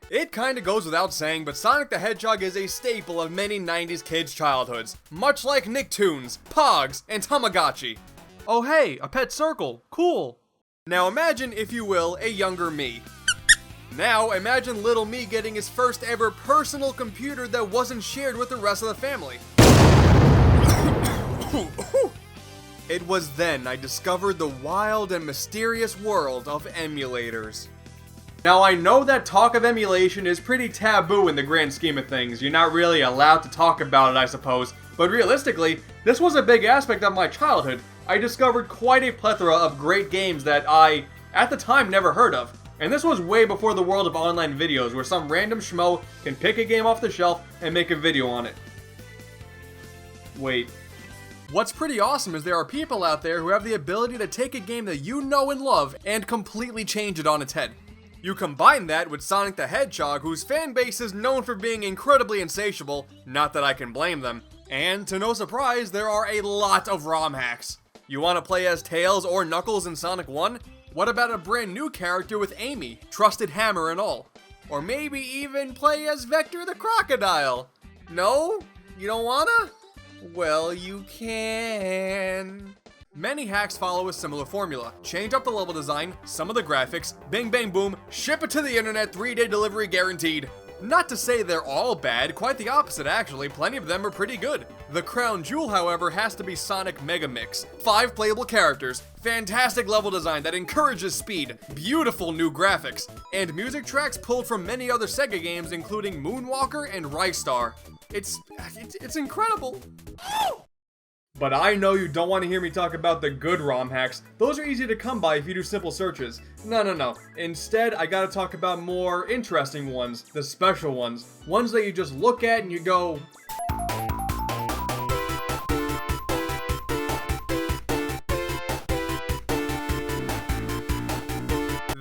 It kinda goes without saying, but Sonic the Hedgehog is a staple of many 90s kids' childhoods, much like Nicktoons, Pogs, and Tamagotchi. Oh hey, a pet circle, cool. Now imagine, if you will, a younger me. Now imagine little me getting his first ever personal computer that wasn't shared with the rest of the family. It was then I discovered the wild and mysterious world of emulators. Now I know that talk of emulation is pretty taboo in the grand scheme of things. You're not really allowed to talk about it, I suppose. But realistically, this was a big aspect of my childhood. I discovered quite a plethora of great games that I, at the time, never heard of. And this was way before the world of online videos, where some random schmo can pick a game off the shelf and make a video on it. Wait. What's pretty awesome is there are people out there who have the ability to take a game that you know and love and completely change it on its head. You combine that with Sonic the Hedgehog, whose fan base is known for being incredibly insatiable, not that I can blame them, and to no surprise, there are a lot of ROM hacks. You want to play as Tails or Knuckles in Sonic 1? What about a brand new character with Amy, Trusted Hammer and all? Or maybe even play as Vector the Crocodile? No? You don't wanna? Well, you can. Many hacks follow a similar formula. Change up the level design, some of the graphics, bing bang boom, ship it to the internet, 3-day delivery guaranteed. Not to say they're all bad, quite the opposite actually, plenty of them are pretty good. The crown jewel, however, has to be Sonic Mega Mix. 5 playable characters, fantastic level design that encourages speed, beautiful new graphics, and music tracks pulled from many other Sega games including Moonwalker and Ristar. It's incredible. But I know you don't want to hear me talk about the good ROM hacks. Those are easy to come by if you do simple searches. No. Instead, I gotta talk about more interesting ones, the special ones. Ones that you just look at and you go...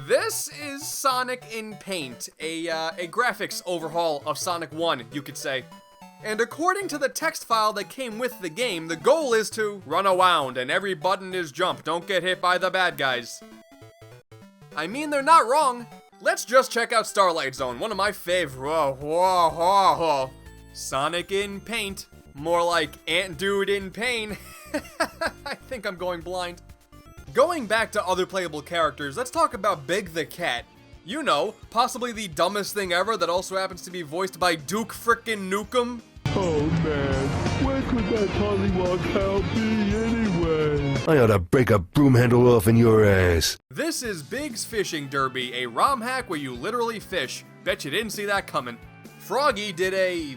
This is Sonic in Paint, a graphics overhaul of Sonic 1, you could say. And according to the text file that came with the game, the goal is to run around and every button is jump, don't get hit by the bad guys. I mean, they're not wrong. Let's just check out Starlight Zone, one of my favorite. Sonic in Paint. More like AntDude in Pain. I think I'm going blind. Going back to other playable characters, let's talk about Big the Cat. You know, possibly the dumbest thing ever that also happens to be voiced by Duke Frickin' Nukem. Oh man, where could that pollywog cow be anyway? I ought to break a broom handle off in your ass. This is Big's Fishing Derby, a ROM hack where you literally fish. Bet you didn't see that coming. Froggy did a...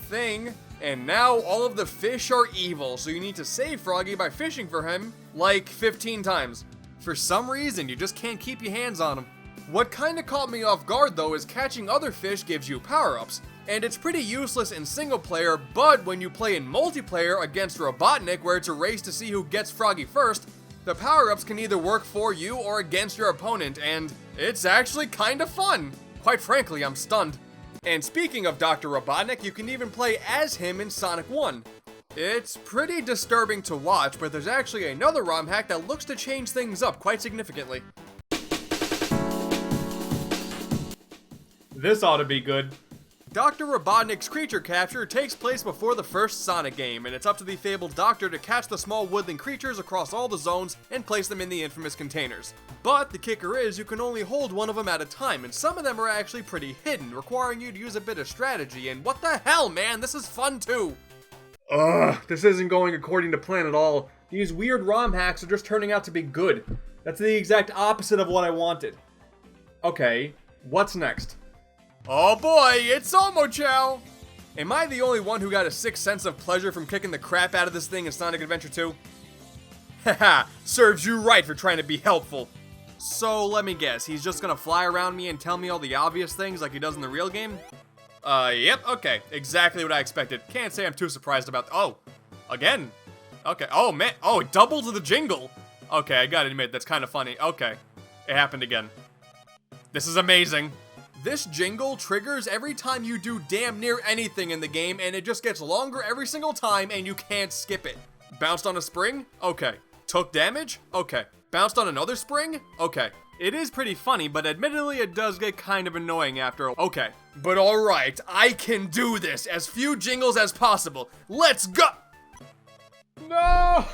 thing, and now all of the fish are evil, so you need to save Froggy by fishing for him, like 15 times. For some reason, you just can't keep your hands on him. What kinda caught me off guard though is catching other fish gives you power-ups, and it's pretty useless in single player, but when you play in multiplayer against Robotnik where it's a race to see who gets Froggy first, the power-ups can either work for you or against your opponent, and it's actually kinda fun. Quite frankly, I'm stunned. And speaking of Dr. Robotnik, you can even play as him in Sonic 1. It's pretty disturbing to watch, but there's actually another ROM hack that looks to change things up quite significantly. This ought to be good. Dr. Robotnik's creature capture takes place before the first Sonic game, and it's up to the fabled Doctor to catch the small woodland creatures across all the zones and place them in the infamous containers. But the kicker is you can only hold one of them at a time, and some of them are actually pretty hidden, requiring you to use a bit of strategy, and what the hell, man, this is fun too! Ugh, this isn't going according to plan at all. These weird ROM hacks are just turning out to be good. That's the exact opposite of what I wanted. Okay, what's next? Oh boy, it's Omochow! Am I the only one who got a sick sense of pleasure from kicking the crap out of this thing in Sonic Adventure 2? Haha, serves you right for trying to be helpful. So, let me guess, he's just gonna fly around me and tell me all the obvious things like he does in the real game? Yep, okay, exactly what I expected. Can't say I'm too surprised about oh, again? Okay, oh man, oh, it doubled the jingle! Okay, I gotta admit, that's kinda funny. Okay, it happened again. This is amazing. This jingle triggers every time you do damn near anything in the game, and it just gets longer every single time, and you can't skip it. Bounced on a spring? Okay. Took damage? Okay. Bounced on another spring? Okay. It is pretty funny, but admittedly it does get kind of annoying after. Okay. But alright, I can do this. As few jingles as possible. Let's go! No!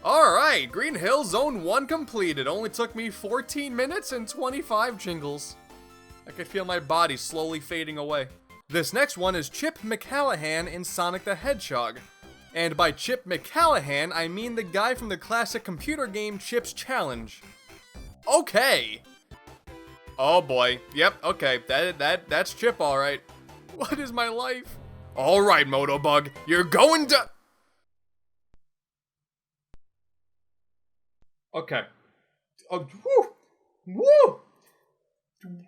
Alright, Green Hill Zone 1 completed. Only took me 14 minutes and 25 jingles. I could feel my body slowly fading away. This next one is Chip McCallahan in Sonic the Hedgehog. And by Chip McCallahan, I mean the guy from the classic computer game Chip's Challenge. Okay. Oh boy. Yep, okay. That's Chip, alright. What is my life? Alright, Motobug. You're going to... Okay. Woo! Woo!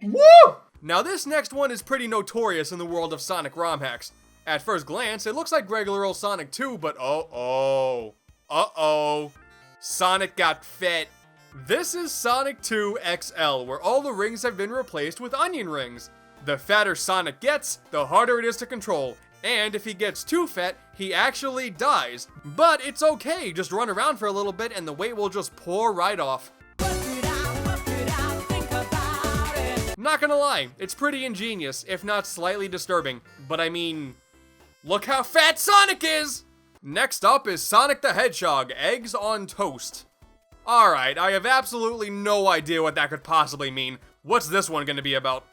Woo! Now this next one is pretty notorious in the world of Sonic ROM hacks. At first glance, it looks like regular old Sonic 2, but uh-oh. Sonic got fat. This is Sonic 2 XL, where all the rings have been replaced with onion rings. The fatter Sonic gets, the harder it is to control. And if he gets too fat, he actually dies. But it's okay, just run around for a little bit and the weight will just pour right off. Not gonna lie, it's pretty ingenious, if not slightly disturbing. But I mean, look how fat Sonic is! Next up is Sonic the Hedgehog, Eggs on Toast. Alright, I have absolutely no idea what that could possibly mean. What's this one gonna be about?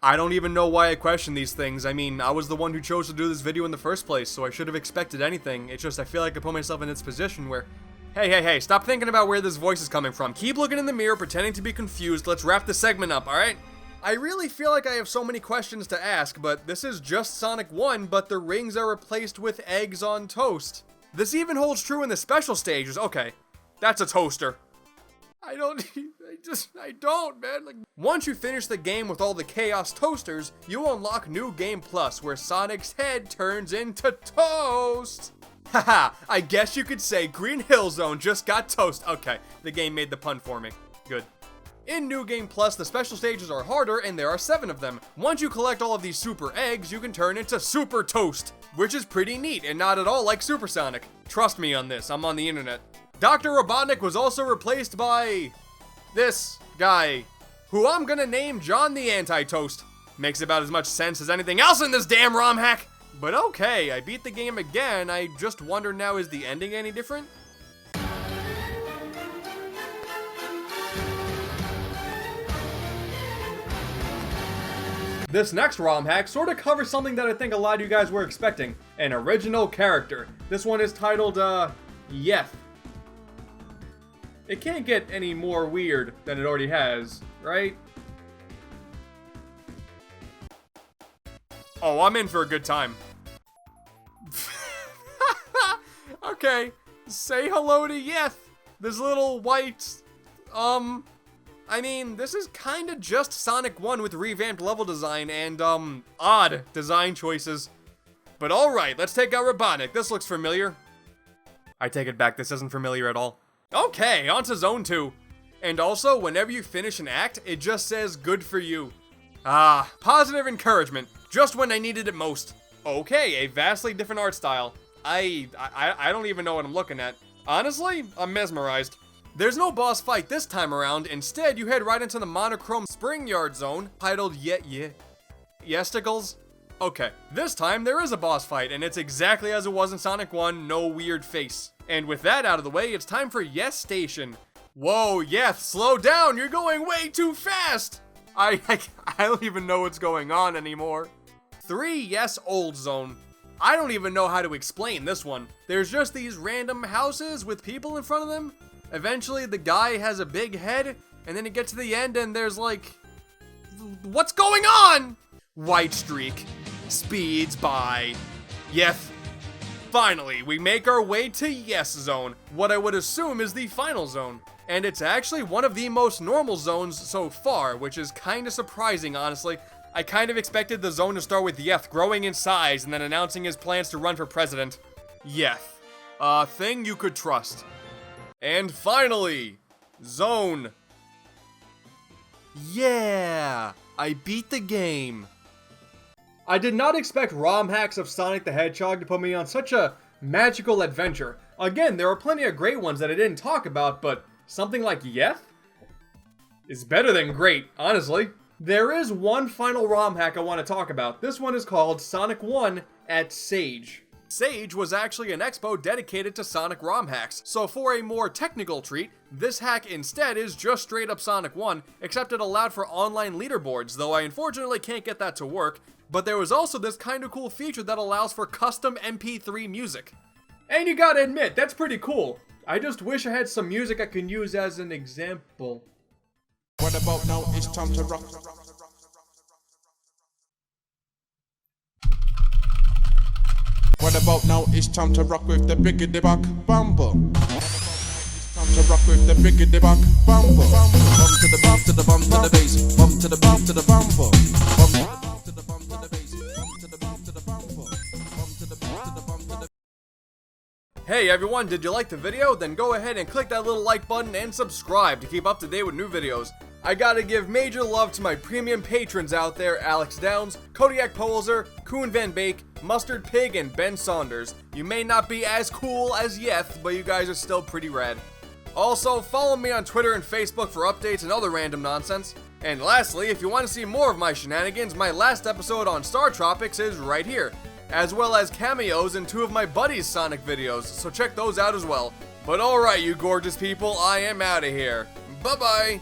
I don't even know why I question these things. I mean, I was the one who chose to do this video in the first place, so I should have expected anything. It's just I feel like I put myself in this position where... Hey, stop thinking about where this voice is coming from. Keep looking in the mirror, pretending to be confused. Let's wrap the segment up, alright? I really feel like I have so many questions to ask, but this is just Sonic 1, but the rings are replaced with eggs on toast. This even holds true in the special stages. Okay, that's a toaster. I don't, man. Like, once you finish the game with all the Chaos Toasters, you unlock New Game Plus, where Sonic's head turns into toast. Haha, I guess you could say Green Hill Zone just got toast. Okay, the game made the pun for me. Good. In New Game Plus, the special stages are harder, and there are 7 of them. Once you collect all of these super eggs, you can turn into Super Toast, which is pretty neat and not at all like Super Sonic. Trust me on this, I'm on the internet. Dr. Robotnik was also replaced by this guy, who I'm gonna name John the Anti-Toast. Makes about as much sense as anything else in this damn ROM hack. But okay, I beat the game again. I just wonder now, is the ending any different? This next ROM hack sort of covers something that I think a lot of you guys were expecting. An original character. This one is titled, Yeth. It can't get any more weird than it already has, right? Oh, I'm in for a good time. Okay, say hello to Yeth. This little white, I mean, this is kinda just Sonic 1 with revamped level design and, odd design choices. But alright, let's take out Robotnik. This looks familiar. I take it back, this isn't familiar at all. Okay, on to Zone 2. And also, whenever you finish an act, it just says, good for you. Ah, positive encouragement, just when I needed it most. Okay, a vastly different art style. I don't even know what I'm looking at. Honestly, I'm mesmerized. There's no boss fight this time around. Instead, you head right into the monochrome spring yard zone, titled Yesticles? Okay, this time there is a boss fight, and it's exactly as it was in Sonic 1, no weird face. And with that out of the way, it's time for Yes Station. Whoa, Yeth, slow down, you're going way too fast! I don't even know what's going on anymore. 3 Yes Old Zone. I don't even know how to explain this one. There's just these random houses with people in front of them. Eventually, the guy has a big head, and then you get to the end and there's like... What's going on? White streak. Speeds by. Yeth. finally, we make our way to Yes Zone, what I would assume is the final zone. And it's actually one of the most normal zones so far, which is kinda surprising, honestly. I kind of expected the zone to start with Yeth growing in size and then announcing his plans to run for president. Yeth. A thing you could trust. And finally, Zone. Yeah, I beat the game. I did not expect ROM hacks of Sonic the Hedgehog to put me on such a magical adventure. Again, there are plenty of great ones that I didn't talk about, but something like Yeth is better than great, honestly. There is one final ROM hack I want to talk about. This one is called Sonic 1 at Sage. Sage was actually an expo dedicated to Sonic ROM hacks, so for a more technical treat, this hack instead is just straight up Sonic 1, except it allowed for online leaderboards, though I unfortunately can't get that to work. But there was also this kinda cool feature that allows for custom MP3 music. And you gotta admit, that's pretty cool. I just wish I had some music I can use as an example. What about now? It's time to rock. What about now? It's time to rock with the biggity back bumble. It's time to rock with the biggity back bumble. Bump to the bump to the bump to the bass. Bump to the bump to the bumble. Bump to the bump to the bass. Bump to the bump to the bumble. Bump to the bump to the bump to the. Hey everyone, did you like the video? Then go ahead and click that little like button and subscribe to keep up to date with new videos. I gotta give major love to my premium patrons out there, Alex Downs, Kodiak Polzer, Koen Van Beek, Mustard Pig, and Ben Saunders. You may not be as cool as Yeth, but you guys are still pretty rad. Also, follow me on Twitter and Facebook for updates and other random nonsense. And lastly, if you want to see more of my shenanigans, my last episode on Star Tropics is right here, as well as cameos in 2 of my buddies' Sonic videos, so check those out as well. But alright, you gorgeous people, I am out of here. Bye-bye!